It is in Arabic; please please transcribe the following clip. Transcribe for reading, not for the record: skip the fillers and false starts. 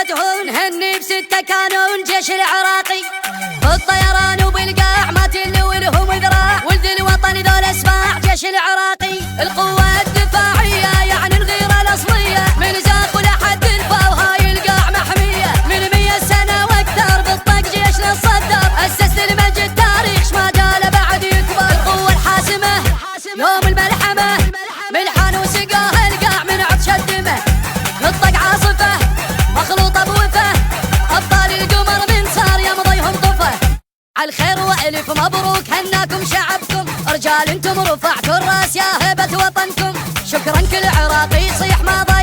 فتحون هني بستة كانون جيش العراقي بالطيران وبالقاع ما تلو لهم ذراع ولد الوطن ذول اسماع جيش العراقي القوة الدفاعية يعني الغيرة الأصلية من زاق لحد الفا وهاي القاع محمية من 100 سنة واكثر بالطق جيشنا الصدر أسس للمجد تاريخ شماجاله بعد يكبر القوة الحاسمة يوم الملحمة ملحان وسقاه القاع من عطش الدمه نطق عاصفة مخلوطة بوفة أبطال القمر من صار يمضيهم طفة عالخير وألف مبروك هناكم شعبكم رجال انتم رفعتوا الراس يا هبة وطنكم شكرا كل عراقي يصيح ما ضايق